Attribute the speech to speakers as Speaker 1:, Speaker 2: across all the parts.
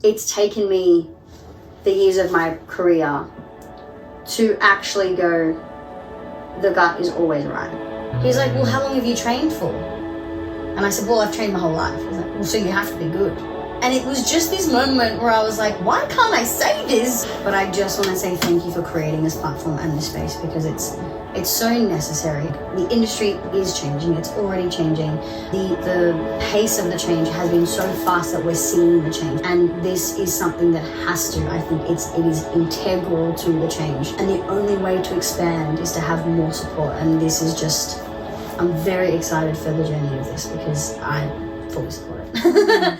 Speaker 1: it's taken me the years of my career to actually go, the gut is always right. He's like, well, how long have you trained for? And I said, well, I've trained my whole life. He's like, well, so you have to be good. And it was just this moment where I was like, why can't I say this? But I just want to say thank you for creating this platform and this space, because it's so necessary. The industry is changing. It's already changing. The pace of the change has been so fast that we're seeing the change. And this is something that has to, I think it is integral to the change. And the only way to expand is to have more support. And this is just, I'm very excited for the journey of this because I fully support it.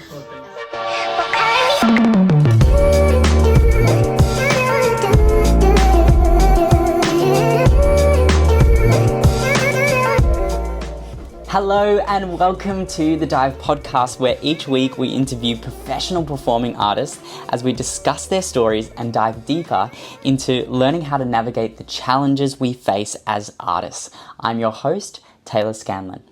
Speaker 2: Hello and welcome to the Dive podcast, where each week we interview professional performing artists as we discuss their stories and dive deeper into learning how to navigate the challenges we face as artists. I'm your host, Taylor Scanlon.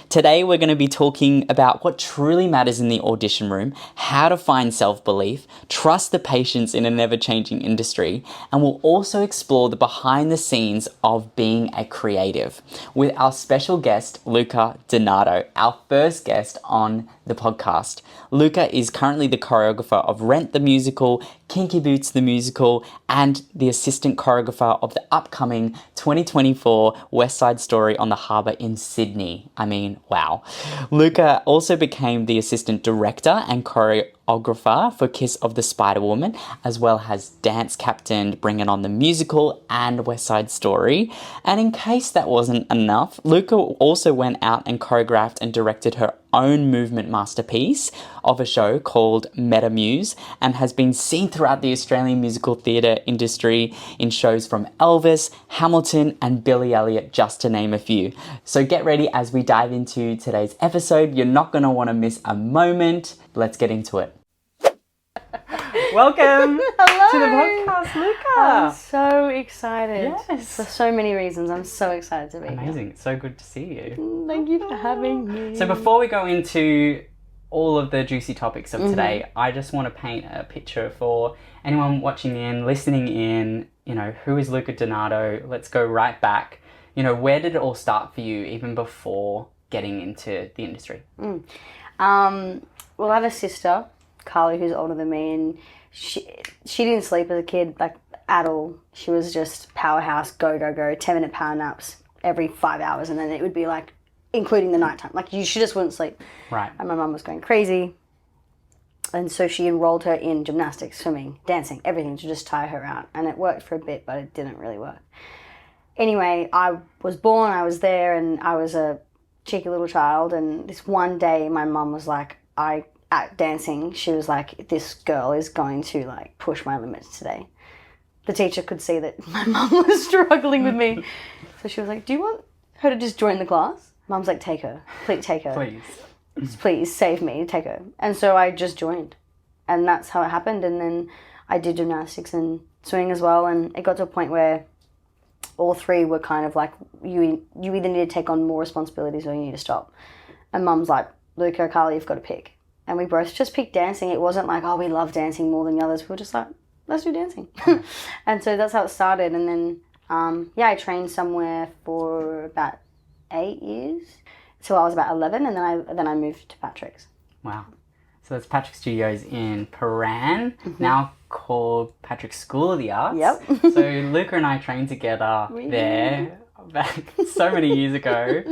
Speaker 2: Today we're going to be talking about what truly matters in the audition room, how to find self-belief, trust the patience in an ever-changing industry, and we'll also explore the behind the scenes of being a creative with our special guest, Luca Dinardo, our first guest on the podcast. Luca is currently the choreographer of Rent the Musical, Kinky Boots the Musical, and the assistant choreographer of the upcoming 2024 West Side Story on the Harbour in Sydney. I mean, wow. Luca also became the assistant director and choreographer for Kiss of the Spider Woman, as well as dance captained Bring It On the Musical and West Side Story. And in case that wasn't enough, Luca also went out and choreographed and directed her own movement masterpiece of a show called Meta Muse, and has been seen throughout the Australian musical theatre industry in shows from Elvis, Hamilton, and Billy Elliot, just to name a few. So get ready as we dive into today's episode. You're not going to want to miss a moment. Let's get into it. Welcome
Speaker 3: Hello.
Speaker 2: to the podcast, Luca.
Speaker 3: I'm so excited.
Speaker 2: Yes.
Speaker 3: For so many reasons. I'm so excited to be here.
Speaker 2: Amazing. It's so good to see you.
Speaker 3: Thank you for having me.
Speaker 2: So before we go into all of the juicy topics of today, I just want to paint a picture for anyone watching in, listening in, who is Luca Dinardo? Let's go right back. Where did it all start for you, even before getting into the industry?
Speaker 3: Well, I have a sister, Carly, who's older than me, and she didn't sleep as a kid, like, at all. She was just powerhouse, go, 10-minute power naps every 5 hours, and then it would be like, including the nighttime. Like, she just wouldn't sleep.
Speaker 2: Right.
Speaker 3: And my mum was going crazy. And so she enrolled her in gymnastics, swimming, dancing, everything to just tire her out. And it worked for a bit, but it didn't really work. Anyway, I was born, I was there, and I was a cheeky little child. And this one day, my mum was like, at dancing, she was like, this girl is going to, like, push my limits today. The teacher could see that my mum was struggling with me. So she was like, do you want her to just join the class? Mum's like, take her. Please, take her. Please, save me. Take her. And so I just joined. And that's how it happened. And then I did gymnastics and swimming as well. And it got to a point where all three were kind of like, you either need to take on more responsibilities or you need to stop. And Mum's like, Luca, Carly, you've got to pick. And we both just picked dancing. It wasn't like, oh, we love dancing more than the others. We were just like, let's do dancing. And so that's how it started. And then, I trained somewhere for about 8 years. So I was about 11, and then I moved to Patrick's.
Speaker 2: Wow. So that's Patrick Studios in Paran, now called Patrick School of the Arts.
Speaker 3: Yep.
Speaker 2: So Luca and I trained together there back so many years ago.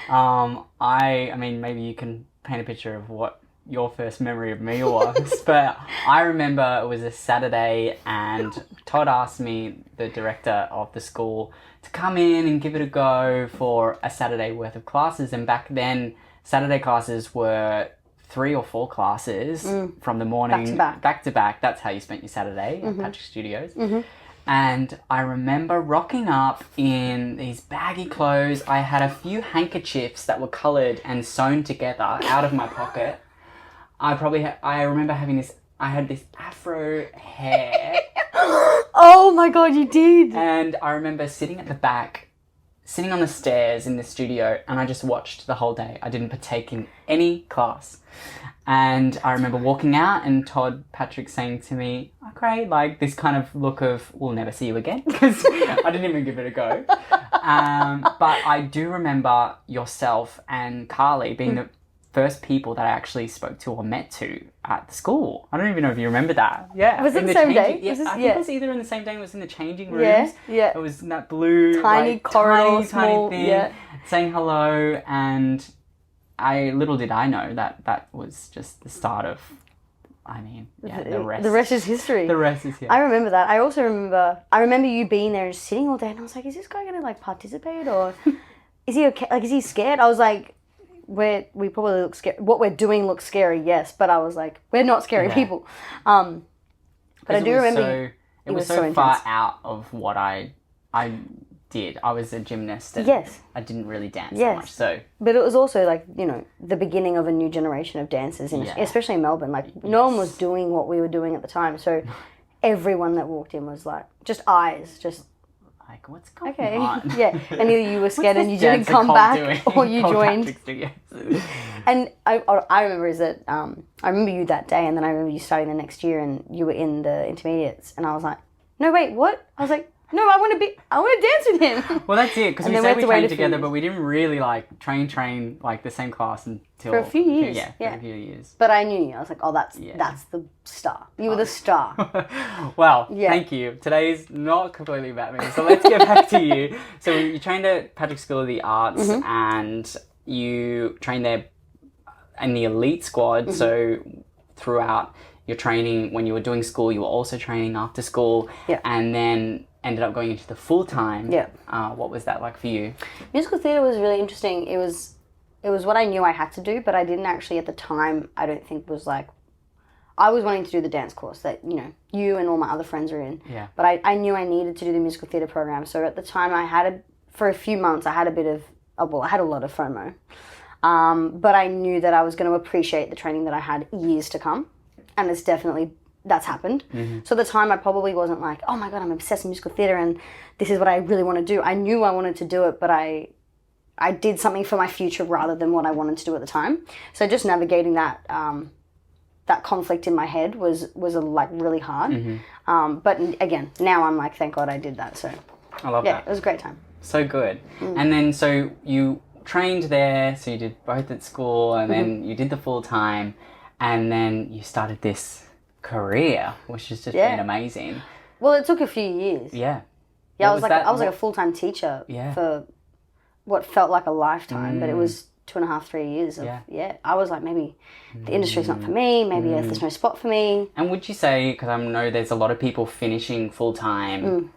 Speaker 2: I mean, maybe you can paint a picture of what your first memory of me was, but I remember it was a Saturday and Todd asked me, the director of the school, to come in and give it a go for a Saturday worth of classes. And back then, Saturday classes were 3 or 4 classes from the morning back to back. That's how you spent your Saturday at Patrick Studios. And I remember rocking up in these baggy clothes. I had a few handkerchiefs that were coloured and sewn together out of my pocket. I remember having this, I had this afro hair.
Speaker 3: Oh my God, you did.
Speaker 2: And I remember sitting at the back sitting on the stairs in the studio, and I just watched the whole day. I didn't partake in any class. And I remember walking out and Patrick saying to me, oh, great, like this kind of look of, we'll never see you again, because I didn't even give it a go. But I do remember yourself and Carly being the first people that I actually spoke to or met to at the school. I don't even know if you remember that. Yeah.
Speaker 3: Was it the same day?
Speaker 2: Yeah, I think it was either in the same day, it was in the changing rooms.
Speaker 3: Yeah, yeah.
Speaker 2: It was in that blue,
Speaker 3: tiny
Speaker 2: like,
Speaker 3: corridor,
Speaker 2: tiny
Speaker 3: small,
Speaker 2: thing,
Speaker 3: yeah.
Speaker 2: saying hello, and little did I know that was just the start of, the rest.
Speaker 3: The rest is history.
Speaker 2: The rest is,
Speaker 3: I remember that. I also remember you being there and sitting all day, and I was like, is this guy going to like participate, or is he okay? Like, is he scared? I was like, we probably look scared. What we're doing looks scary, yes, but I was like, we're not scary people. But I do remember
Speaker 2: it was so far out of what I did. I was a gymnast, and
Speaker 3: yes,
Speaker 2: I didn't really dance that much. So,
Speaker 3: but it was also like, you know, the beginning of a new generation of dancers, especially in Melbourne. Like, no one was doing what we were doing at the time, so everyone that walked in was like, just eyes, just
Speaker 2: like, what's going on?
Speaker 3: Yeah, and either you were scared and you didn't come back, or you joined. And I remember I remember you that day, and then I remember you starting the next year, and you were in the intermediates, and I was like, no, wait, what? I was like, no, I want to dance with him.
Speaker 2: Well, that's it, because we said we trained together, but we didn't really like train like the same class until
Speaker 3: for a few years.
Speaker 2: For a few years.
Speaker 3: But I knew you. I was like, oh, that's the star. You were the star.
Speaker 2: Well, thank you. Today's not completely about me, so let's get back to you. So you trained at Patrick School of the Arts, and you trained there in the elite squad. So throughout your training, when you were doing school, you were also training after school, and then ended up going into the full-time. What was that like for you?
Speaker 3: Musical theatre was really interesting. It was what I knew I had to do, but I didn't actually at the time, I don't think was like, I was wanting to do the dance course that, you know, you and all my other friends are in.
Speaker 2: Yeah.
Speaker 3: But I knew I needed to do the musical theatre program. So at the time for a few months, I had a bit of, I had a lot of FOMO. But I knew that I was going to appreciate the training that I had years to come. And that's happened. So at the time I probably wasn't like, oh my God, I'm obsessed with musical theatre and this is what I really want to do. I knew I wanted to do it, but I did something for my future rather than what I wanted to do at the time. So just navigating that that conflict in my head was like really hard. But again, now I'm like, thank God I did that. So
Speaker 2: I love that.
Speaker 3: It was a great time.
Speaker 2: So good. And then so you trained there, so you did both at school, and then you did the full time, and then you started this career, which has just been amazing.
Speaker 3: Well, it took a few years.
Speaker 2: Yeah,
Speaker 3: I was like a full-time teacher for what felt like a lifetime, but it was 2.5, 3 years of I was like, maybe the industry's not for me, maybe there's no spot for me.
Speaker 2: And would you say, because I know there's a lot of people finishing full-time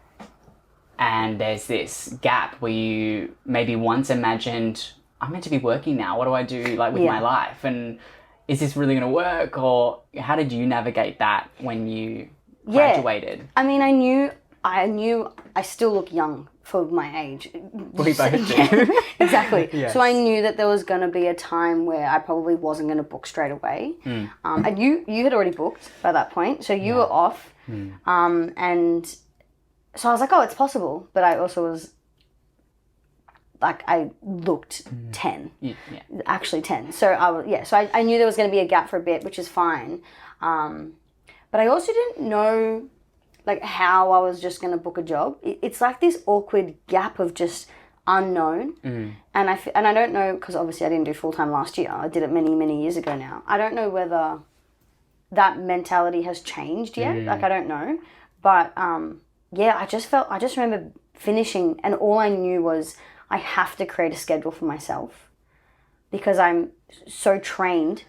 Speaker 2: and there's this gap where you maybe once imagined, I'm meant to be working now, what do I do like with my life, and is this really going to work? Or how did you navigate that when you graduated?
Speaker 3: I mean, I knew I still look young for my age.
Speaker 2: We both do.
Speaker 3: Exactly. Yes. So I knew that there was going to be a time where I probably wasn't going to book straight away. And you had already booked by that point, so you were off. And so I was like, oh, it's possible. But I also was like, I looked 10, actually 10. So I knew there was going to be a gap for a bit, which is fine. But I also didn't know like how I was just going to book a job. It's like this awkward gap of just unknown. And I don't know, because obviously I didn't do full-time last year. I did it many, many years ago now. I don't know whether that mentality has changed yet. Like, I don't know. But I just remember finishing, and all I knew was I have to create a schedule for myself, because I'm so trained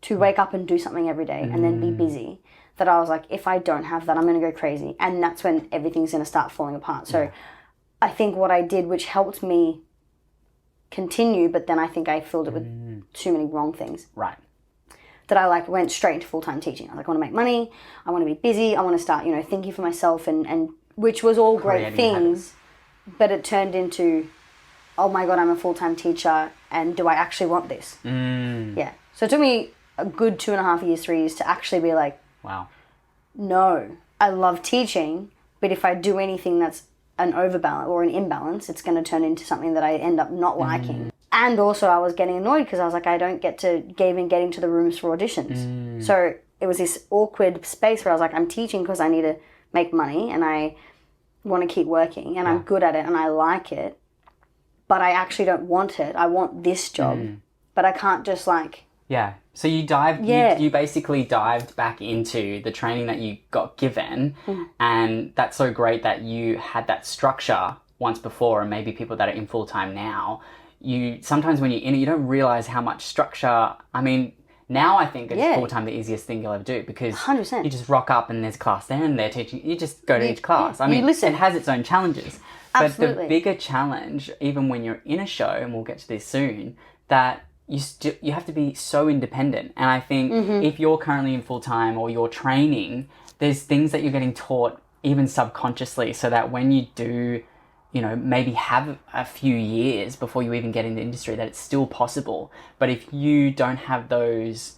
Speaker 3: to wake up and do something every day and then be busy, that I was like, if I don't have that, I'm going to go crazy. And that's when everything's going to start falling apart. So I think what I did, which helped me continue, but then I think I filled it with too many wrong things.
Speaker 2: Right.
Speaker 3: That I like went straight into full-time teaching. I was like, I want to make money. I want to be busy. I want to start, thinking for myself, and which was all great things, but it turned into, oh my God, I'm a full-time teacher, and do I actually want this? Yeah. So it took me a good 2.5 years, 3 years to actually be like,
Speaker 2: wow,
Speaker 3: no, I love teaching, but if I do anything that's an overbalance or an imbalance, it's going to turn into something that I end up not liking. And also I was getting annoyed because I was like, I don't get to even get into the rooms for auditions. So it was this awkward space where I was like, I'm teaching because I need to make money and I want to keep working and I'm good at it and I like it, but I actually don't want it. I want this job, but I can't just like...
Speaker 2: Yeah. So you you basically dived back into the training that you got given, and that's so great that you had that structure once before, and maybe people that are in full-time now, sometimes when you're in it, you don't realize how much structure, I mean, now I think it's full-time the easiest thing you'll ever do, because
Speaker 3: 100%.
Speaker 2: you just rock up and there's a class there and they're teaching, you just go to each class. I mean, it has its own challenges.
Speaker 3: Absolutely.
Speaker 2: But the bigger challenge, even when you're in a show, and we'll get to this soon, that you have to be so independent. And I think if you're currently in full-time or you're training, there's things that you're getting taught even subconsciously, so that when you do, you know, maybe have a few years before you even get in the industry, that it's still possible. But if you don't have those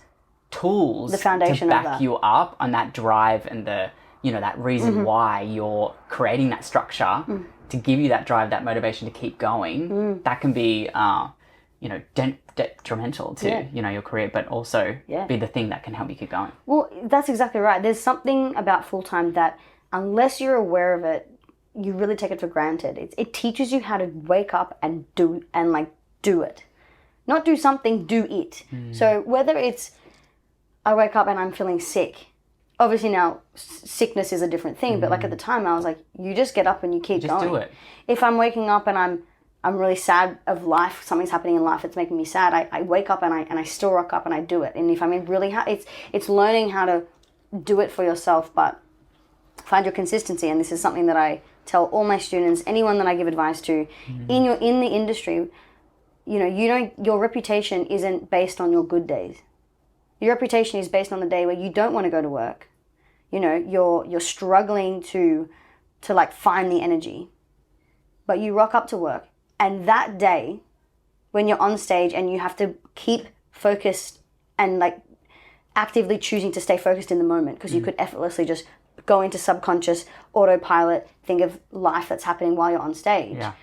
Speaker 2: tools
Speaker 3: the foundation
Speaker 2: to back you up on that drive and the, you know, that reason why you're creating that structure to give you that drive, that motivation to keep going, that can be, you know, detrimental to, you know, your career, but also be the thing that can help you keep going.
Speaker 3: Well, that's exactly right. There's something about full-time that unless you're aware of it, you really take it for granted. It teaches you how to wake up and do it. Not do something, do it. So whether it's I wake up and I'm feeling sick, obviously now sickness is a different thing, but like at the time I was like, you just get up and you keep going.
Speaker 2: Just do it.
Speaker 3: If I'm waking up and I'm really sad of life, something's happening in life that's making me sad, I wake up and I still rock up and I do it. And if I'm in really it's learning how to do it for yourself, but find your consistency. And this is something that I tell all my students, anyone that I give advice to, in the industry, you know, your reputation isn't based on your good days. Your reputation is based on the day where you don't want to go to work. You know, you're struggling to like find the energy, but you rock up to work, and that day, when you're on stage and you have to keep focused and like actively choosing to stay focused in the moment, because you could effortlessly just go into subconscious autopilot, think of life that's happening while you're on stage.
Speaker 2: Yeah.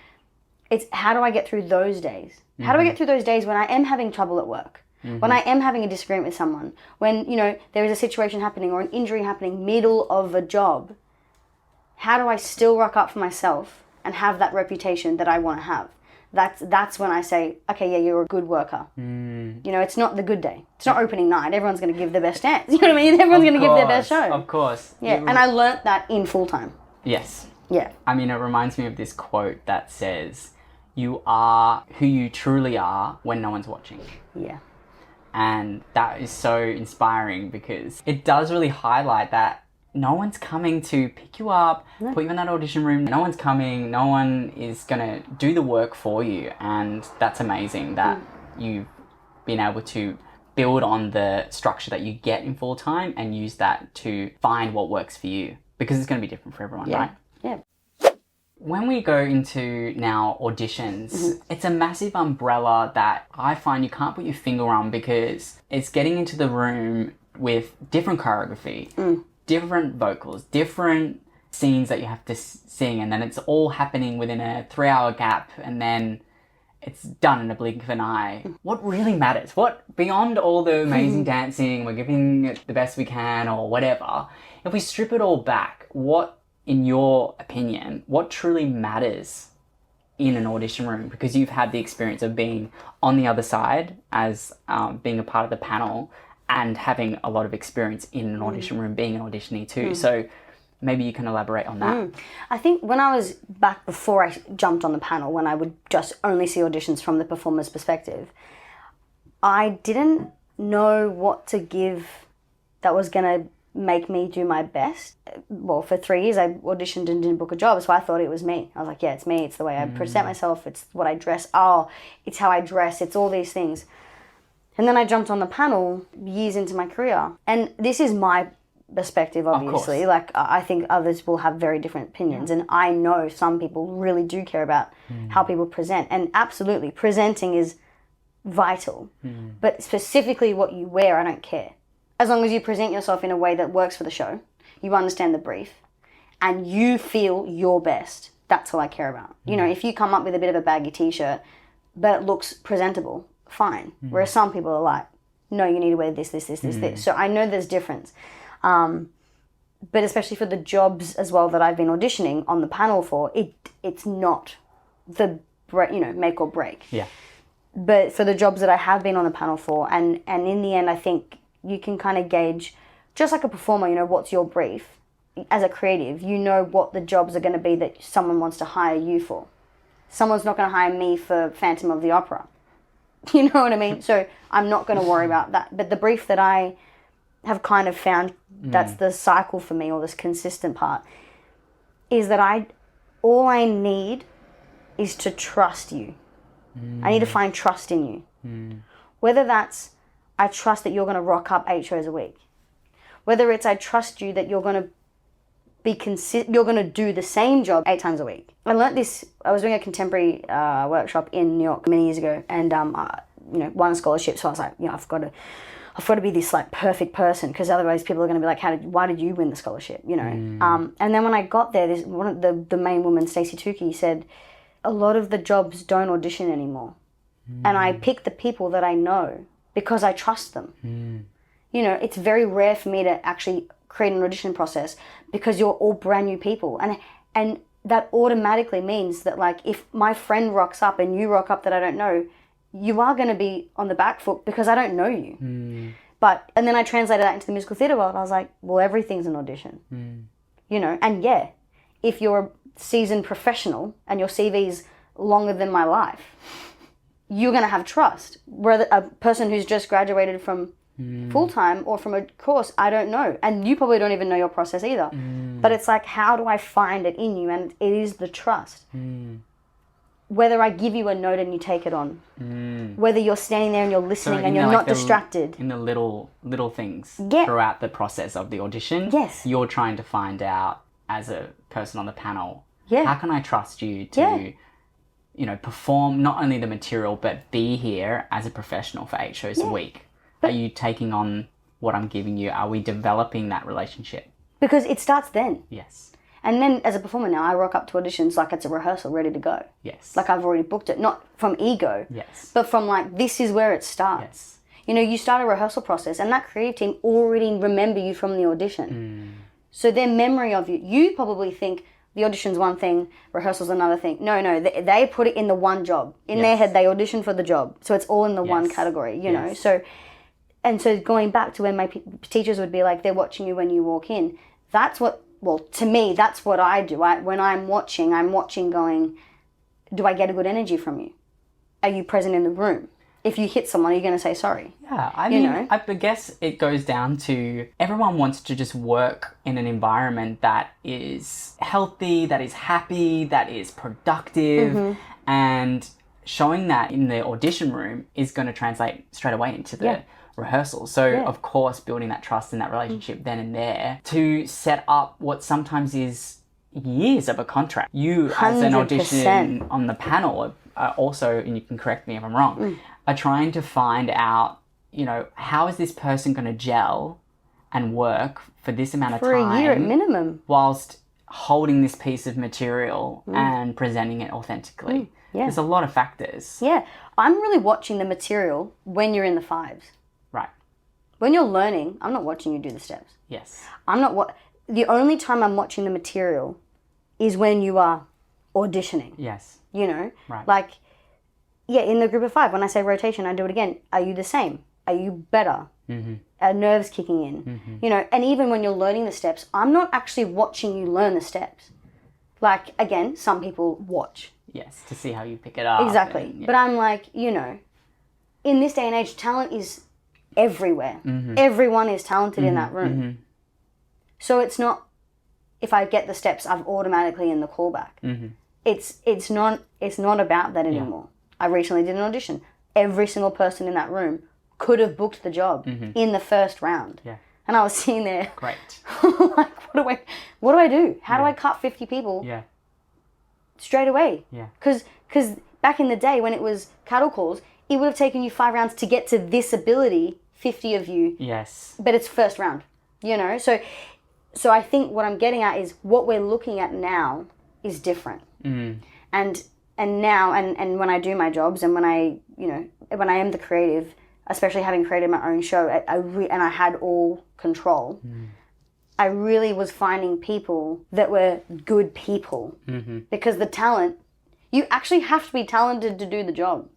Speaker 3: It's how do I get through those days? How do I get through those days when I am having trouble at work? When I am having a disagreement with someone? When, you know, there is a situation happening or an injury happening middle of a job? How do I still rock up for myself and have that reputation that I want to have? That's when I say, okay, yeah, you're a good worker. You know, it's not the good day. It's not opening night. Everyone's going to give their best dance. You know what I mean? Everyone's going to give their best show.
Speaker 2: Of course.
Speaker 3: Yeah, and I learnt that in full-time.
Speaker 2: Yes.
Speaker 3: Yeah.
Speaker 2: I mean, it reminds me of this quote that says, you are who you truly are when no one's watching.
Speaker 3: Yeah.
Speaker 2: And that is so inspiring, because it does really highlight that no one's coming to pick you up, put you in that audition room. No one's coming. No one is going to do the work for you. And that's amazing that you've been able to build on the structure that you get in full-time and use that to find what works for you, because it's going to be different for everyone, right?
Speaker 3: Yeah.
Speaker 2: When we go into now auditions, it's a massive umbrella that I find you can't put your finger on, because it's getting into the room with different choreography, different vocals, different scenes that you have to sing, and then it's all happening within a 3-hour gap, and then it's done in a blink of an eye. What really matters? What, beyond all the amazing dancing, we're giving it the best we can or whatever, if we strip it all back, what, in your opinion, what truly matters in an audition room? Because you've had the experience of being on the other side as being a part of the panel and having a lot of experience in an audition room, being an auditionee too. So maybe you can elaborate on that.
Speaker 3: I think when I was back before I jumped on the panel, when I would just only see auditions from the performer's perspective, I didn't know what to give that was going to make me do my best. Well, for 3 years I auditioned and didn't book a job, so I thought it was me. I was like, yeah, it's me. It's the way I present myself. It's what I dress. Oh, it's how I dress. It's all these things. And then I jumped on the panel years into my career. And this is my perspective, obviously. Like, I think others will have very different opinions. And I know some people really do care about how people present. And absolutely, presenting is vital. But specifically what you wear, I don't care. As long as you present yourself in a way that works for the show, you understand the brief, and you feel your best. That's all I care about. You know, if you come up with a bit of a baggy t-shirt, but it looks presentable, fine. Whereas some people are like, no, you need to wear this. So I know there's difference. But especially for the jobs as well that I've been auditioning on the panel for, it's not the, make or break.
Speaker 2: Yeah.
Speaker 3: But for the jobs that I have been on the panel for, and in the end, I think you can kind of gauge, just like a performer, you know, what's your brief? As a creative, you know what the jobs are going to be that someone wants to hire you for. Someone's not going to hire me for Phantom of the Opera. You know what I mean? So I'm not going to worry about that. But the brief that I have kind of found, that's the cycle for me, or this consistent part, is that all I need is to trust you. I need to find trust in you. Whether that's, I trust that you're going to rock up 8 shows a week. Whether it's, I trust you that you're going to you're going to do the same job 8 times a week. I learnt this, I was doing a contemporary workshop in New York many years ago, and won a scholarship, so I was like, I've got to be this like perfect person, because otherwise people are going to be like, why did you win the scholarship, and then when I got there, one of the main woman, Stacey Tukey, said a lot of the jobs don't audition anymore, and I pick the people that I know because I trust them. It's very rare for me to actually create an audition process, because you're all brand new people, and that automatically means that, like, if my friend rocks up and you rock up that I don't know, you are going to be on the back foot because I don't know you. And then I translated that into the musical theatre world. I was like, well, everything's an audition. And yeah, if you're a seasoned professional and your CV's longer than my life, you're going to have trust. Whether a person who's just graduated from full-time or from a course, I don't know. And you probably don't even know your process either. But it's like, how do I find it in you? And it is the trust. Whether I give you a note and you take it on. Whether you're standing there and you're listening and you're not distracted.
Speaker 2: In the little things
Speaker 3: Yeah.
Speaker 2: throughout the process of the audition,
Speaker 3: Yes.
Speaker 2: you're trying to find out, as a person on the panel,
Speaker 3: Yeah.
Speaker 2: how can I trust you to perform not only the material, but be here as a professional for 8 shows a week? Are you taking on what I'm giving you? Are we developing that relationship?
Speaker 3: Because it starts then.
Speaker 2: Yes.
Speaker 3: And then as a performer now, I rock up to auditions like it's a rehearsal ready to go.
Speaker 2: Yes.
Speaker 3: Like I've already booked it. Not from ego.
Speaker 2: Yes.
Speaker 3: But from like, this is where it starts.
Speaker 2: Yes.
Speaker 3: You start a rehearsal process and that creative team already remember you from the audition. So their memory of you probably think the audition's one thing, rehearsal's another thing. No, they put it in the one job. In their head, they audition for the job. So it's all in the one category, you know. So going back to when my teachers would be like, they're watching you when you walk in. That's what, well, to me, that's what I do. When I'm watching going, do I get a good energy from you? Are you present in the room? If you hit someone, are you going to say sorry?
Speaker 2: Yeah, I mean, I guess it goes down to everyone wants to just work in an environment that is healthy, that is happy, that is productive, and showing that in the audition room is going to translate straight away into the rehearsal. So, of course, building that trust and that relationship then and there to set up what sometimes is years of a contract. You, as an
Speaker 3: 100%.
Speaker 2: audition on the panel, also, and you can correct me if I'm wrong, are trying to find out, how is this person going to gel and work for this amount of
Speaker 3: For
Speaker 2: time?
Speaker 3: a year at minimum.
Speaker 2: Whilst holding this piece of material and presenting it authentically. There's a lot of factors.
Speaker 3: Yeah. I'm really watching the material when you're in the 5s.
Speaker 2: Right.
Speaker 3: When you're learning, I'm not watching you do the steps.
Speaker 2: Yes.
Speaker 3: The only time I'm watching the material is when you are auditioning.
Speaker 2: Yes.
Speaker 3: Right. Like, in the group of 5, when I say rotation, I do it again. Are you the same? Are you better? Are nerves kicking in? And even when you're learning the steps, I'm not actually watching you learn the steps. Like, again, some people watch.
Speaker 2: Yes, to see how you pick it up.
Speaker 3: Exactly. But I'm like, in this day and age, talent is everywhere. Everyone is talented in that room. So it's not, if I get the steps, I'm automatically in the callback. It's not about that anymore. I recently did an audition. Every single person in that room could have booked the job in the first round. Yeah. And I was sitting there.
Speaker 2: Great.
Speaker 3: Like, what do I do? How do I cut 50 people straight away? Yeah. Because back in the day when it was cattle calls, it would have taken you 5 rounds to get to this ability, 50 of you.
Speaker 2: Yes.
Speaker 3: But it's first round, So I think what I'm getting at is what we're looking at now is different. And now, and when I do my jobs, and when I am the creative, especially having created my own show, and I had all control, I really was finding people that were good people. Because the talent, you actually have to be talented to do the job.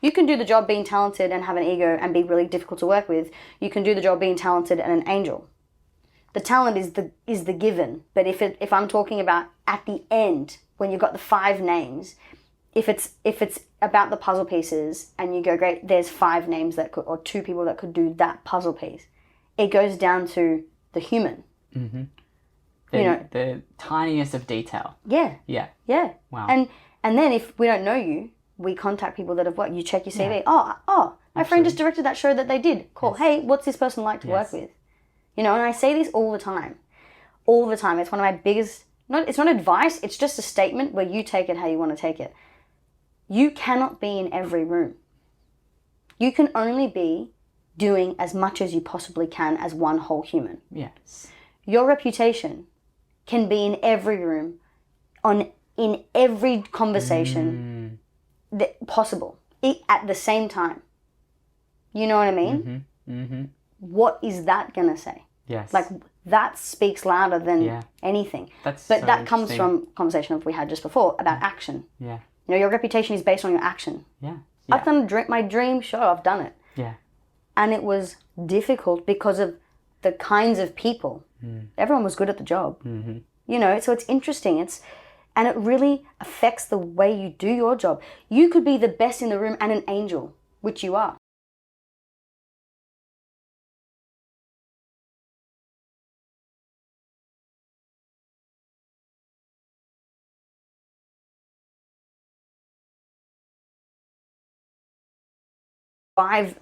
Speaker 3: You can do the job being talented and have an ego and be really difficult to work with. You can do the job being talented and an angel. The talent is the given. But if I'm talking about at the end, when you've got the 5 names, if it's about the puzzle pieces and you go, great, there's 5 names that could, or 2 people that could do that puzzle piece, it goes down to the human.
Speaker 2: The tiniest of detail.
Speaker 3: Yeah.
Speaker 2: Wow.
Speaker 3: And then if we don't know you, we contact people that have worked. You check your CV. Oh, my friend just directed that show that they did. Cool. Hey, what's this person like to work with? And I say this all the time. All the time. It's one of my biggest, it's not advice, it's just a statement where you take it how you want to take it. You cannot be in every room. You can only be doing as much as you possibly can as one whole human.
Speaker 2: Yes.
Speaker 3: Your reputation can be in every room, in every conversation possible, at the same time. You know what I mean? What is that going to say?
Speaker 2: Yes.
Speaker 3: Like, that speaks louder than anything. But that comes from conversation we had just before about action.
Speaker 2: Yeah.
Speaker 3: Your reputation is based on your action.
Speaker 2: Yeah.
Speaker 3: I've done my dream show. I've done it.
Speaker 2: Yeah.
Speaker 3: And it was difficult because of the kinds of people. Everyone was good at the job. So it's interesting. And it really affects the way you do your job. You could be the best in the room and an angel, which you are.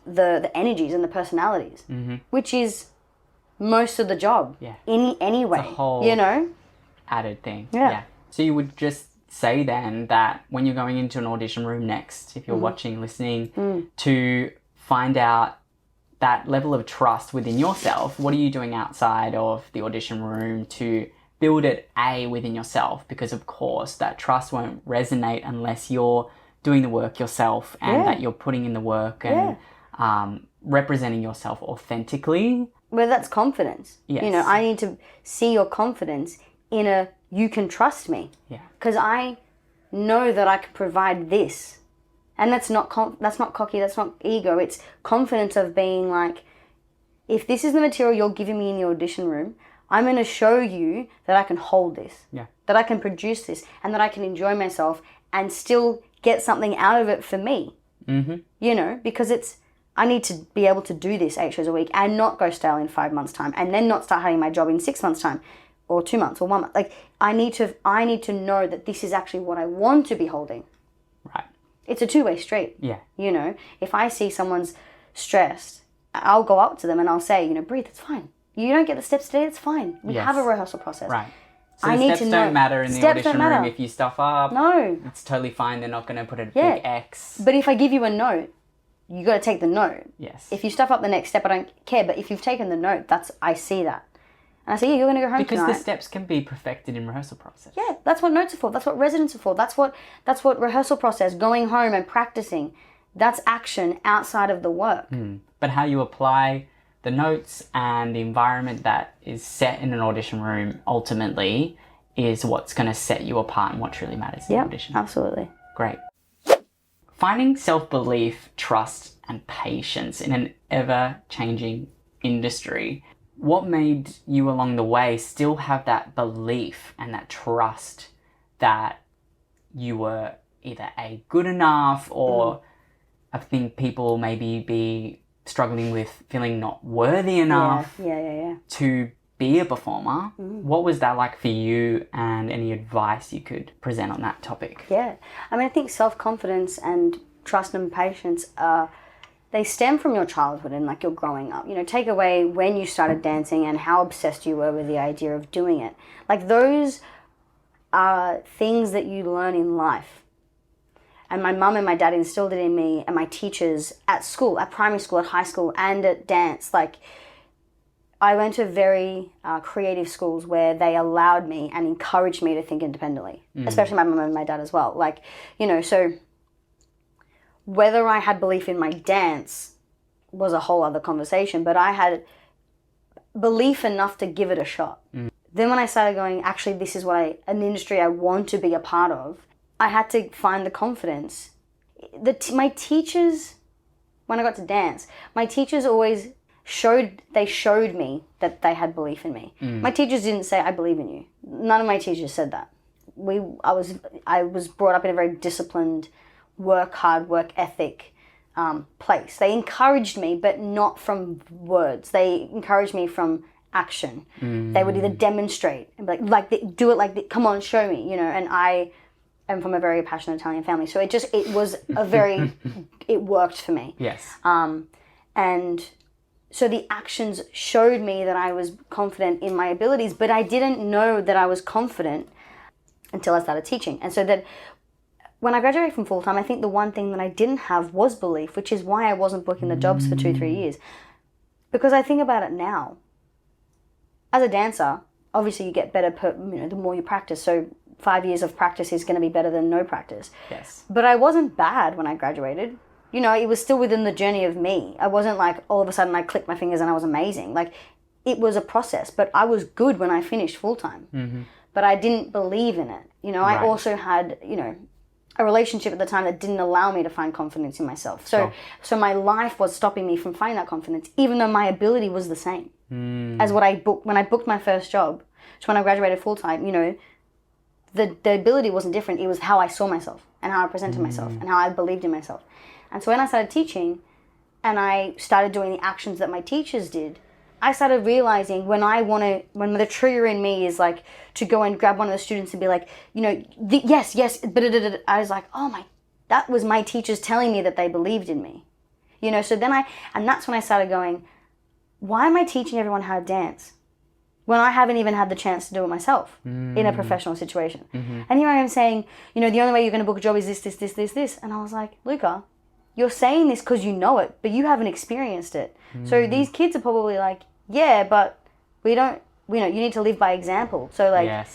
Speaker 3: The energies and the personalities, which is most of the job. Anyway,
Speaker 2: it's a whole added thing. So you would just say then that when you're going into an audition room next, if you're watching, listening, to find out that level of trust within yourself, what are you doing outside of the audition room to build it within yourself? Because of course that trust won't resonate unless you're doing the work yourself and that you're putting in the work and representing yourself authentically.
Speaker 3: Well, that's confidence.
Speaker 2: Yes.
Speaker 3: I need to see your confidence in you can trust me.
Speaker 2: Yeah.
Speaker 3: Because I know that I can provide this. And that's not cocky, that's not ego. It's confidence of being like, if this is the material you're giving me in the audition room, I'm going to show you that I can hold this.
Speaker 2: Yeah.
Speaker 3: That I can produce this and that I can enjoy myself and still get something out of it for me. Because I need to be able to do this 8 shows a week and not go stale in 5 months' time and then not start having my job in 6 months' time or 2 months or 1 month. Like, I need to know that this is actually what I want to be holding.
Speaker 2: Right.
Speaker 3: It's a 2-way street.
Speaker 2: Yeah.
Speaker 3: If I see someone's stressed, I'll go up to them and I'll say, breathe, it's fine. You don't get the steps today, it's fine. We have a rehearsal process.
Speaker 2: Right. So the steps don't matter in the audition room. If you stuff up,
Speaker 3: no,
Speaker 2: it's totally fine. They're not going to put a big X.
Speaker 3: But if I give you a note, you got to take the note.
Speaker 2: Yes.
Speaker 3: If you stuff up the next step, I don't care. But if you've taken the note, I see that. And I say, you're going to go home
Speaker 2: because
Speaker 3: tonight.
Speaker 2: The steps can be perfected in rehearsal process.
Speaker 3: Yeah, that's what notes are for. That's what residents are for. That's what rehearsal process, going home and practicing. That's action outside of the work.
Speaker 2: But how you apply the notes and the environment that is set in an audition room ultimately is what's going to set you apart and what truly matters in audition.
Speaker 3: Absolutely.
Speaker 2: Great. Finding self-belief, trust, and patience in an ever-changing industry. What made you along the way still have that belief and that trust that you were either good enough or I think people maybe be struggling with feeling not worthy enough to be a performer? What was that like for you, and any advice you could present on that topic?
Speaker 3: Yeah. I think self-confidence and trust and patience they stem from your childhood and your growing up. Take away when you started dancing and how obsessed you were with the idea of doing it. Those are things that you learn in life. And my mum and my dad instilled it in me, and my teachers at school, at primary school, at high school, and at dance. I went to very creative schools where they allowed me and encouraged me to think independently, especially my mum and my dad as well. Like, you know, so whether I had belief in my dance was a whole other conversation, but I had belief enough to give it a shot. Then when I started going, actually, this is an industry I want to be a part of, I had to find the confidence. My teachers, when I got to dance, my teachers always showed me that they had belief in me. My teachers didn't say, I believe in you. None of my teachers said that. I was brought up in a very disciplined, work hard, work ethic place. They encouraged me, but not from words. They encouraged me from action. They would either demonstrate and be do it come on, show me, you know. And I am from a very passionate Italian family, so it was a very it worked for me.
Speaker 2: Yes.
Speaker 3: And so the actions showed me that I was confident in my abilities, but I didn't know that I was confident until I started teaching. And so that when I graduated from full-time, I think the one thing that I didn't have was belief, which is why I wasn't booking the jobs for 2-3 years. Because I think about it now. As a dancer, obviously you get better the more you practice. So 5 years of practice is going to be better than no practice.
Speaker 2: Yes.
Speaker 3: But I wasn't bad when I graduated. You know, it was still within the journey of me. I wasn't like all of a sudden I clicked my fingers and I was amazing. Like, it was a process, but I was good when I finished full-time. But I didn't believe in it. You know, I also had, you know, a relationship at the time that didn't allow me to find confidence in myself. So my life was stopping me from finding that confidence, even though my ability was the same as what I booked when I booked my first job. So when I graduated full-time, you know, the ability wasn't different. It was how I saw myself and how I presented myself and how I believed in myself. And so when I started teaching and I started doing the actions that my teachers did, I started realizing when the trigger in me is like to go and grab one of the students and be like, you know, yes, but I was like, that was my teachers telling me that they believed in me. You know, so then that's when I started going, why am I teaching everyone how to dance when I haven't even had the chance to do it myself in a professional situation? And here I am saying, you know, the only way you're going to book a job is this. And I was like, Luca, you're saying this because you know it, but you haven't experienced it. So these kids are probably like, yeah, but you need to live by example. So like,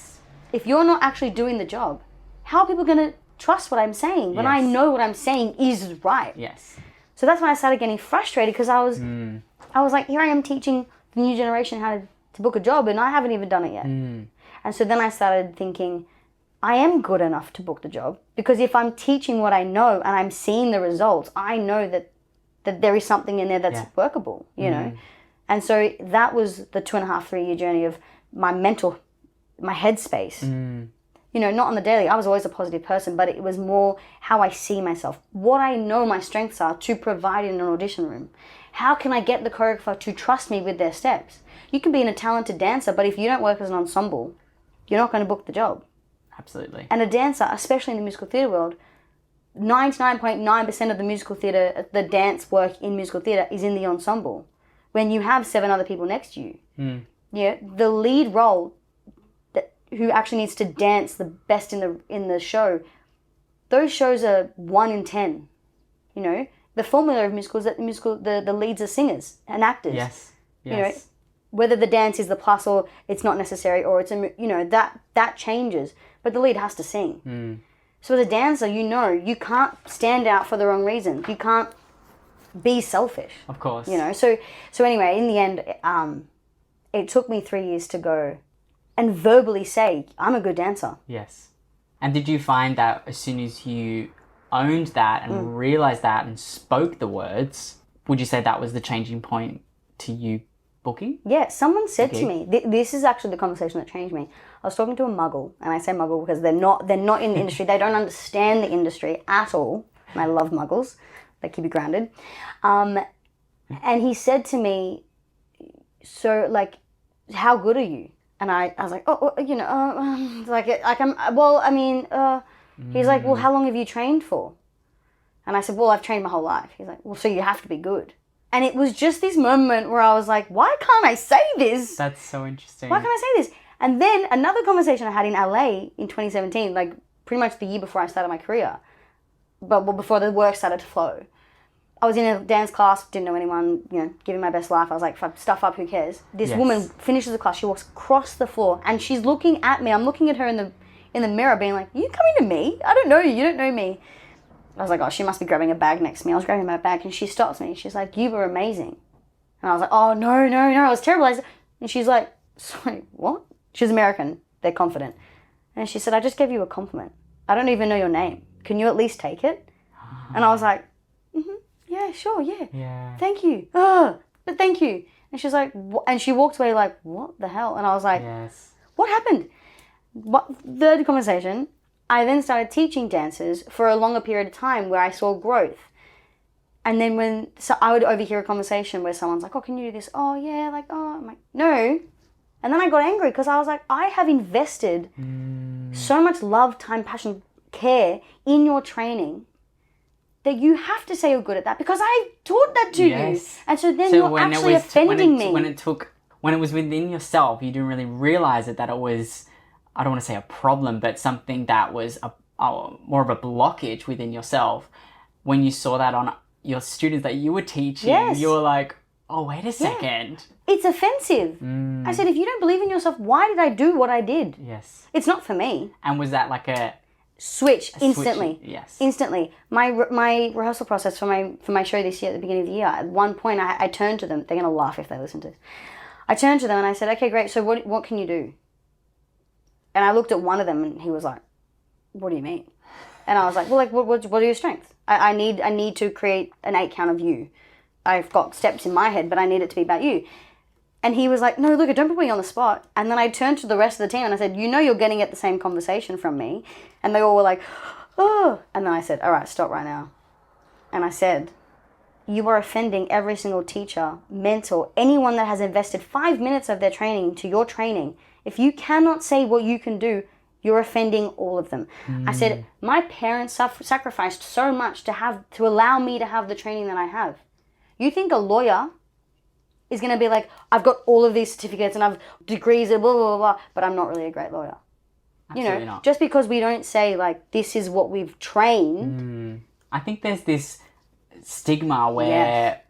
Speaker 3: if you're not actually doing the job, how are people going to trust what I'm saying when I know what I'm saying is right?
Speaker 2: Yes.
Speaker 3: So that's when I started getting frustrated because I was like, here I am teaching the new generation how to book a job and I haven't even done it yet. And so then I started thinking, I am good enough to book the job because if I'm teaching what I know and I'm seeing the results, I know that there is something in there that's workable, you know? And so that was the 2.5-3 year journey of my headspace. You know, not on the daily. I was always a positive person, but it was more how I see myself, what I know my strengths are to provide in an audition room. How can I get the choreographer to trust me with their steps? You can be a talented dancer, but if you don't work as an ensemble, you're not going to book the job.
Speaker 2: Absolutely.
Speaker 3: And a dancer, especially in the musical theatre world, 99.9% of the musical theatre, the dance work in musical theatre is in the ensemble. When you have 7 other people next to you, yeah, the lead role, who actually needs to dance the best in the show, those shows are 1 in 10. You know, the formula of musicals is that the leads are singers and actors.
Speaker 2: Yes.
Speaker 3: You know, whether the dance is the plus or it's not necessary or it's that changes, but the lead has to sing. So as a dancer, you know, you can't stand out for the wrong reason. You can't be selfish.
Speaker 2: Of course.
Speaker 3: You know, so anyway, in the end, it took me 3 years to go and verbally say, I'm a good dancer.
Speaker 2: Yes. And did you find that as soon as you owned that and realized that and spoke the words, would you say that was the changing point to you booking?
Speaker 3: Yeah, someone said to me, this is actually the conversation that changed me. I was talking to a muggle, and I say muggle because they're not in the industry. They don't understand the industry at all. And I love muggles. They keep you grounded. And he said to me, so like, how good are you? And I was like, he's like, well, how long have you trained for? And I said, well, I've trained my whole life. He's like, well, so you have to be good. And it was just this moment where I was like, why can't I say this?
Speaker 2: That's so interesting.
Speaker 3: Why can't I say this? And then another conversation I had in LA in 2017, like pretty much the year before I started my career, but before the work started to flow. I was in a dance class, didn't know anyone, giving my best life. I was like, stuff up, who cares? This woman finishes the class, she walks across the floor, and she's looking at me. I'm looking at her in the mirror, being like, you coming to me? I don't know you don't know me. I was like, oh, she must be grabbing a bag next to me. I was grabbing my bag, and she stops me. She's like, you were amazing. And I was like, oh, no, I was terrible. And she's like, sorry, what? She's American. They're confident. And she said, I just gave you a compliment. I don't even know your name. Can you at least take it? And I was like, yeah, sure, yeah. Thank you. But thank you. And she's like, and she walked away like, what the hell? And I was like, what happened? Third conversation, I then started teaching dancers for a longer period of time where I saw growth. And then so I would overhear a conversation where someone's like, oh, can you do this? Oh, yeah, like, oh, I'm like, no. And then I got angry because I was like, I have invested so much love, time, passion, care in your training that you have to say you're good at that because I taught that to you. And so then you're actually offending me.
Speaker 2: When it was within yourself, you didn't really realize that it was, I don't want to say a problem, but something that was more of a blockage within yourself. When you saw that on your students that you were teaching, you were like, oh, wait a second.
Speaker 3: It's offensive. I said, if you don't believe in yourself, why did I do what I did?
Speaker 2: Yes.
Speaker 3: It's not for me.
Speaker 2: And was that like a
Speaker 3: switch instantly?
Speaker 2: Yes.
Speaker 3: Instantly. My rehearsal process for my show this year at the beginning of the year, at one point I turned to them. They're going to laugh if they listen to this. I turned to them and I said, okay, great. So what can you do? And I looked at one of them and he was like, what do you mean? And I was like, well, like, what are your strengths? I need to create an 8 count of you. I've got steps in my head, but I need it to be about you. And he was like, no, Luca, don't put me on the spot. And then I turned to the rest of the team and I said, you're getting at the same conversation from me. And they all were like, oh. And then I said, all right, stop right now. And I said, you are offending every single teacher, mentor, anyone that has invested 5 minutes of their training to your training. If you cannot say what you can do, you're offending all of them. I said, my parents sacrificed so much to allow me to have the training that I have. You think a lawyer is going to be like, I've got all of these certificates and I've degrees and blah, blah, blah, blah, but I'm not really a great lawyer.
Speaker 2: Absolutely not.
Speaker 3: Just because we don't say, like, this is what we've trained.
Speaker 2: I think there's this stigma where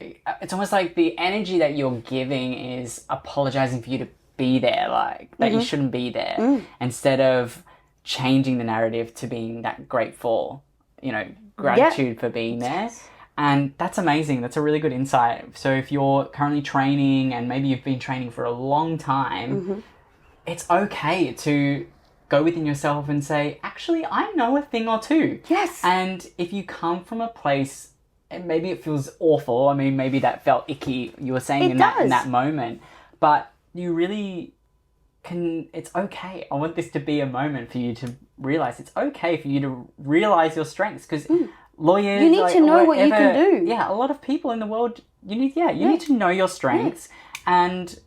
Speaker 2: it's almost like the energy that you're giving is apologizing for you to be there, like, that you shouldn't be there, instead of changing the narrative to being that grateful, gratitude for being there. And that's amazing. That's a really good insight. So if you're currently training and maybe you've been training for a long time, it's okay to go within yourself and say, actually, I know a thing or two.
Speaker 3: Yes.
Speaker 2: And if you come from a place, and maybe it feels awful. I mean, maybe that felt icky, you were saying in that moment. But you really can, it's okay. I want this to be a moment for you to realize it's okay for you to realize your strengths, because lawyers,
Speaker 3: you need to know what you can do.
Speaker 2: Yeah, a lot of people in the world, you need to know your strengths, and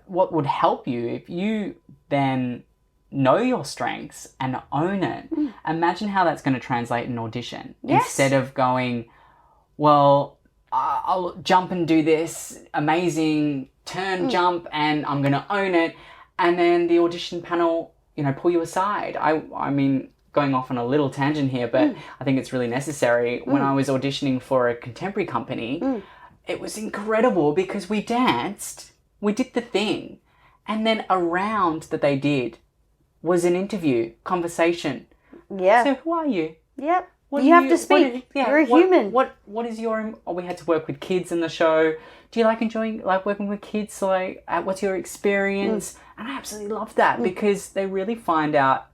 Speaker 2: what would help you if you then know your strengths and own it. Imagine how that's going to translate in audition. Instead of going, well, I'll jump and do this amazing turn, jump, and I'm going to own it, and then the audition panel, pull you aside. I mean, going off on a little tangent here, but I think it's really necessary. When I was auditioning for a contemporary company, it was incredible because we danced, we did the thing, and then a round that they did was an interview, conversation. Yeah. So who are you?
Speaker 3: Yep. You have to speak. You're a human.
Speaker 2: What is your... we had to work with kids in the show. Do you like working with kids? So what's your experience? And I absolutely love that because they really find out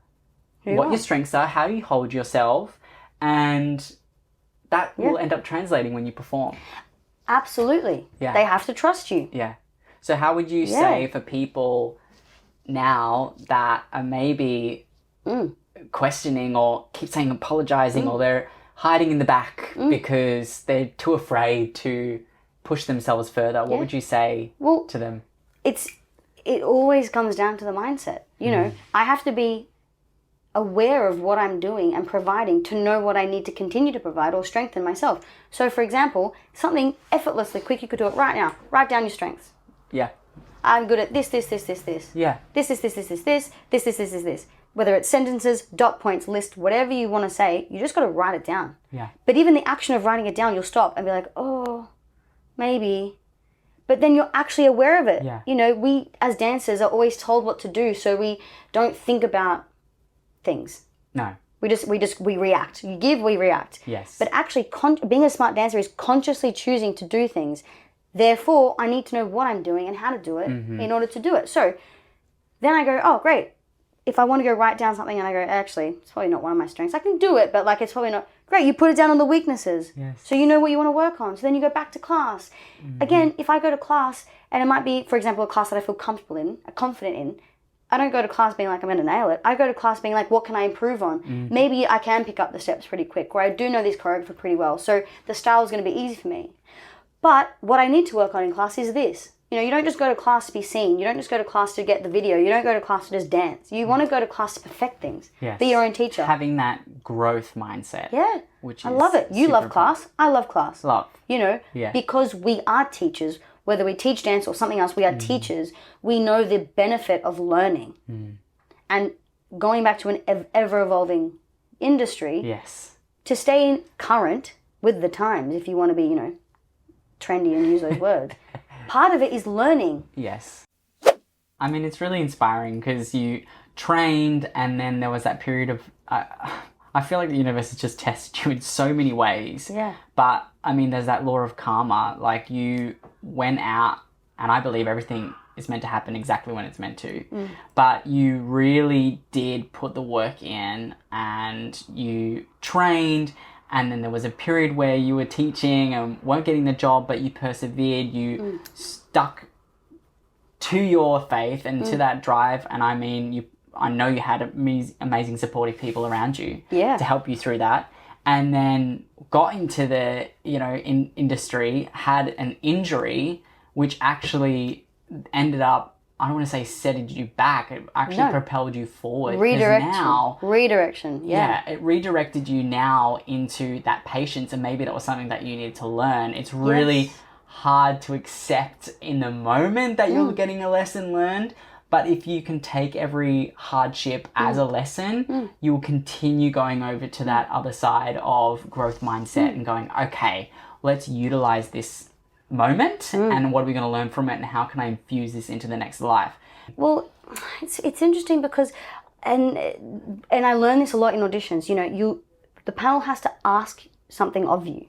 Speaker 2: what your strengths are, how you hold yourself, and that will end up translating when you perform.
Speaker 3: Absolutely. Yeah. They have to trust you.
Speaker 2: Yeah. So how would you say for people now that are maybe questioning or keep saying apologizing or they're hiding in the back because they're too afraid to push themselves further, what would you say to them?
Speaker 3: It always comes down to the mindset. I have to be aware of what I'm doing and providing to know what I need to continue to provide or strengthen myself. So, for example, something effortlessly quick, you could do it right now. Write down your strengths.
Speaker 2: Yeah.
Speaker 3: I'm good at this.
Speaker 2: Yeah.
Speaker 3: This. Whether it's sentences, dot points, list, whatever you want to say, you just got to write it down.
Speaker 2: Yeah.
Speaker 3: But even the action of writing it down, you'll stop and be like, oh, maybe. But then you're actually aware of it.
Speaker 2: Yeah.
Speaker 3: You know, we as dancers are always told what to do, so we don't think about things.
Speaker 2: No.
Speaker 3: We react. You give, we react.
Speaker 2: Yes.
Speaker 3: But actually, being a smart dancer is consciously choosing to do things. Therefore, I need to know what I'm doing and how to do it in order to do it. So then I go, oh, great. If I want to go write down something and I go, actually, it's probably not one of my strengths. I can do it, but like it's probably not. Great, you put it down on the weaknesses.
Speaker 2: Yes.
Speaker 3: So you know what you want to work on. So then you go back to class. Again, if I go to class and it might be, for example, a class that I feel confident in, I don't go to class being like, I'm going to nail it. I go to class being like, what can I improve on? Maybe I can pick up the steps pretty quick, or I do know this choreography pretty well. So the style is going to be easy for me. But what I need to work on in class is this. You know, you don't just go to class to be seen. You don't just go to class to get the video. You don't go to class to just dance. You want to go to class to perfect things.
Speaker 2: Yes.
Speaker 3: Be your own teacher.
Speaker 2: Having that growth mindset.
Speaker 3: Yeah.
Speaker 2: Which
Speaker 3: I
Speaker 2: is
Speaker 3: love it. You love class. I love class.
Speaker 2: Love.
Speaker 3: You know,
Speaker 2: Yeah.
Speaker 3: because we are teachers, whether we teach dance or something else, we are teachers. We know the benefit of learning. And going back to an ever-evolving industry,
Speaker 2: Yes.
Speaker 3: to stay current with the times, if you want to be, you know, trendy and use those words, part of it is learning.
Speaker 2: Yes. I mean, it's really inspiring because you trained and then there was that period of... I feel like the universe has just tested you in so many ways.
Speaker 3: Yeah.
Speaker 2: But, I mean, there's that law of karma. Like, you went out, and I believe everything is meant to happen exactly when it's meant to. But you really did put the work in, and you trained, and then there was a period where you were teaching and weren't getting the job, but you persevered. You stuck to your faith and to that drive. And I mean, I know you had amazing supportive people around you to help you through that. And then got into the, you know, industry, had an injury, which actually ended up, I don't want to say setted you back, it actually propelled you forward.
Speaker 3: Redirection.
Speaker 2: Yeah, it redirected you now into that patience, and maybe that was something that you needed to learn. It's really hard to accept in the moment that you're getting a lesson learned, but if you can take every hardship as a lesson, you will continue going over to that other side of growth mindset and going, okay, let's utilize this moment and what are we going to learn from it, and how can I infuse this into the next life?
Speaker 3: Well, it's interesting because, and I learn this a lot in auditions. You know, the panel has to ask something of you.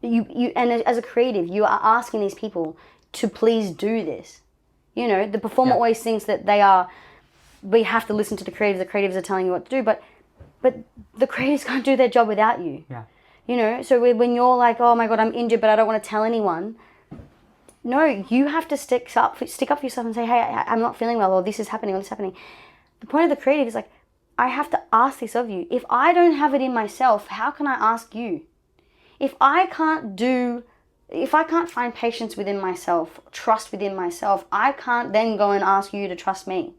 Speaker 3: You and as a creative, you are asking these people to please do this. You know, the performer always thinks that we have to listen to the creatives. The creatives are telling you what to do, but the creatives can't do their job without you.
Speaker 2: Yeah.
Speaker 3: You know, so when you're like, oh my God, I'm injured, but I don't want to tell anyone. No, you have to stick up for yourself and say, hey, I'm not feeling well, or this is happening, or this is happening. The point of the creative is like, I have to ask this of you. If I don't have it in myself, how can I ask you? If I can't find patience within myself, trust within myself, I can't then go and ask you to trust me.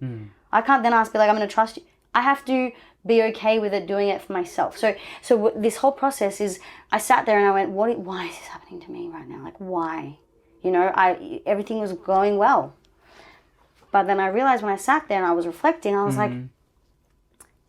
Speaker 3: I can't then be like, I'm going to trust you. I have to be okay with it, doing it for myself. So this whole process is, I sat there and I went, why is this happening to me right now? Like, why? You know, everything was going well. But then I realized when I sat there and I was reflecting, I was like,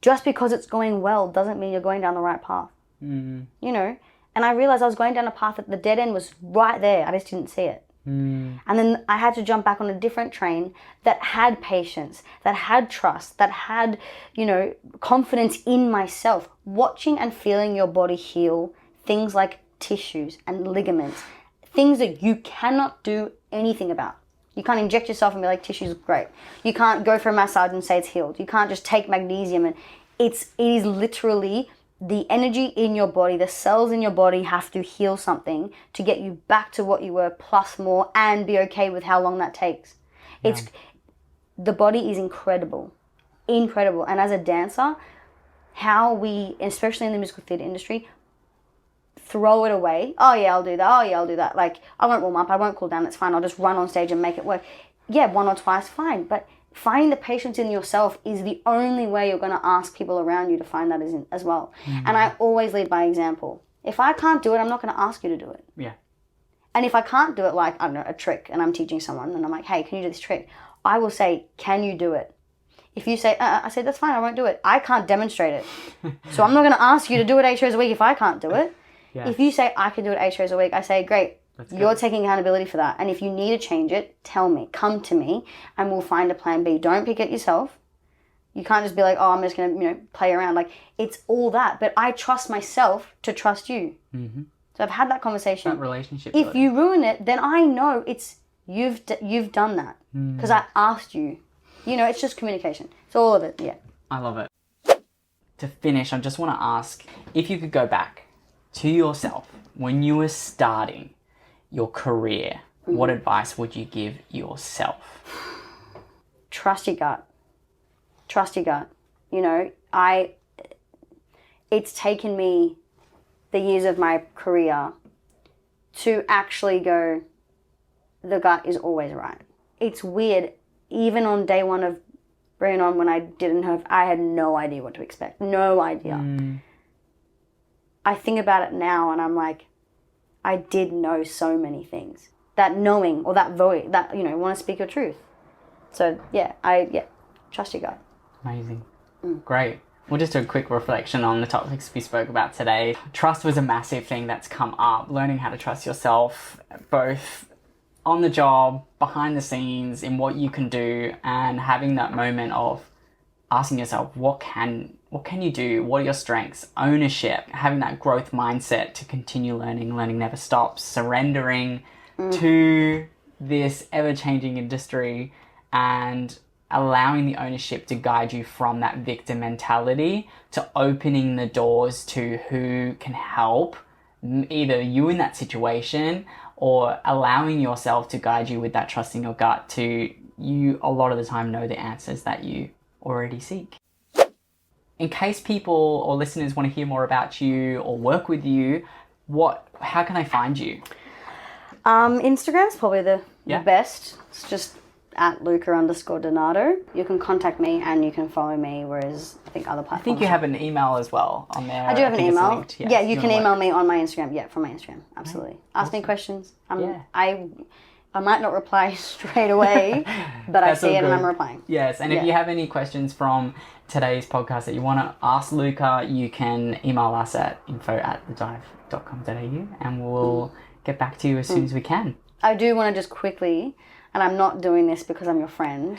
Speaker 3: just because it's going well doesn't mean you're going down the right path. You know? And I realized I was going down a path that the dead end was right there. I just didn't see it. And then I had to jump back on a different train that had patience, that had trust, that had, you know, confidence in myself. Watching and feeling your body heal things like tissues and ligaments, things that you cannot do anything about. You can't inject yourself and be like, tissues great. You can't go for a massage and say it's healed. You can't just take magnesium, and it is literally the energy in your body, the cells in your body have to heal something to get you back to what you were plus more, and be okay with how long that takes. The body is incredible. And as a dancer, how we, especially in the musical theatre industry, throw it away. Oh yeah, I'll do that. Like, I won't warm up, I won't cool down, it's fine. I'll just run on stage and make it work. Yeah, 1 or twice, fine. But finding the patience in yourself is the only way you're going to ask people around you to find that as well. And I always lead by example. If I can't do it, I'm not going to ask you to do it.
Speaker 2: Yeah.
Speaker 3: And if I can't do it, like, I don't know, a trick, and I'm teaching someone, and I'm like, hey, can you do this trick? I will say, can you do it? If you say, I say, that's fine, I won't do it. I can't demonstrate it. So I'm not going to ask you to do it 8 shows a week if I can't do it.
Speaker 2: Yeah.
Speaker 3: If you say, I can do it 8 shows a week, I say, great, you're taking accountability for that. And if you need to change it, tell me, come to me, and we'll find a plan B. Don't pick it yourself. You can't just be like, oh, I'm just going to, play around. Like, it's all that. But I trust myself to trust you.
Speaker 2: Mm-hmm.
Speaker 3: So I've had that conversation.
Speaker 2: That relationship.
Speaker 3: If you ruin it, then I know it's you've done that because I asked you. It's just communication. It's all of it. Yeah.
Speaker 2: I love it. To finish, I just want to ask if you could go back to yourself when you were starting your career. What advice would you give yourself?
Speaker 3: Trust your gut. Trust your gut. It's taken me the years of my career to actually go, the gut is always right. It's weird, even on day one of bringing on, when I didn't know, I had no idea what to expect. No idea. I think about it now and I'm like, I did know so many things. That knowing, or that voice, that, want to speak your truth. So trust your gut.
Speaker 2: Amazing. Great. Well, just a quick reflection on the topics we spoke about today. Trust was a massive thing that's come up. Learning how to trust yourself, both on the job, behind the scenes, in what you can do, and having that moment of asking yourself, what can you do? What are your strengths? Ownership, having that growth mindset to continue learning. Learning never stops. Surrendering to this ever-changing industry and allowing the ownership to guide you from that victim mentality to opening the doors to who can help either you in that situation, or allowing yourself to guide you with that trust in your gut to you a lot of the time know the answers that you already seek. In case people or listeners want to hear more about you or work with you, how can they find you?
Speaker 3: Instagram's probably the best. It's just at Luca_Dinardo. You can contact me and you can follow me, whereas I think other platforms.
Speaker 2: I think you have an email as well on there.
Speaker 3: I do have an email. Yes, you can email me on my Instagram. Yeah, from my Instagram. Absolutely. Ask me questions. I might not reply straight away, but I see it and I'm replying.
Speaker 2: Yes, and if you have any questions from today's podcast that you want to ask Luca, you can email us at info@thedive.com.au and we'll get back to you as soon as we can.
Speaker 3: I do want to just quickly, and I'm not doing this because I'm your friend,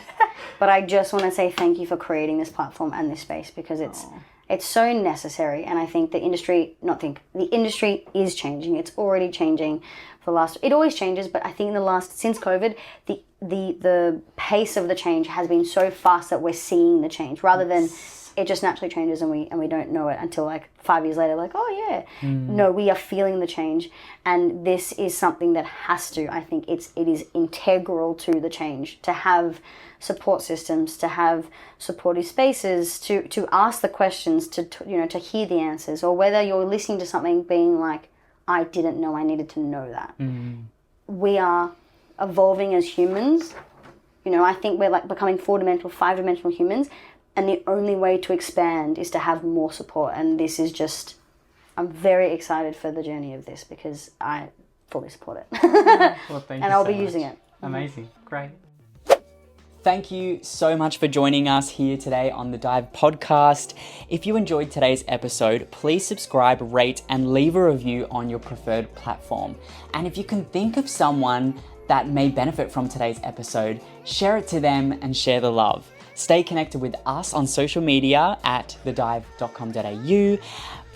Speaker 3: but I just want to say thank you for creating this platform and this space, because it's so necessary. And I think the industry is changing. It's already changing it always changes, but I think since COVID, the pace of the change has been so fast that we're seeing the change rather than it just naturally changes and we don't know it until like 5 years later, like, oh yeah. No, we are feeling the change, and this is something that has to, I think it is integral to the change, to have support systems, to have supportive spaces, to ask the questions, to hear the answers, or whether you're listening to something being like, I didn't know I needed to know that. We are evolving as humans. I think we're like becoming 4-dimensional, 5-dimensional humans, and the only way to expand is to have more support. And this is just, I'm very excited for the journey of this because I fully support it.
Speaker 2: Well, thank you
Speaker 3: and I'll
Speaker 2: so
Speaker 3: be using it.
Speaker 2: Amazing. Great. Thank you so much for joining us here today on the Dive podcast. If you enjoyed today's episode, please subscribe, rate, and leave a review on your preferred platform. And if you can think of someone that may benefit from today's episode, share it to them and share the love. Stay connected with us on social media at thedive.com.au.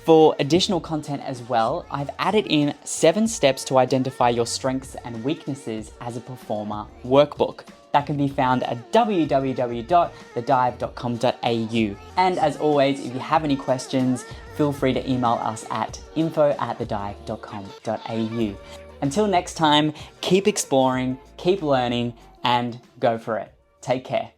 Speaker 2: For additional content as well, I've added in 7 steps to identify your strengths and weaknesses as a performer workbook. That can be found at www.thedive.com.au. And as always, if you have any questions, feel free to email us at info@thedive.com.au. Until next time, keep exploring, keep learning, and go for it. Take care.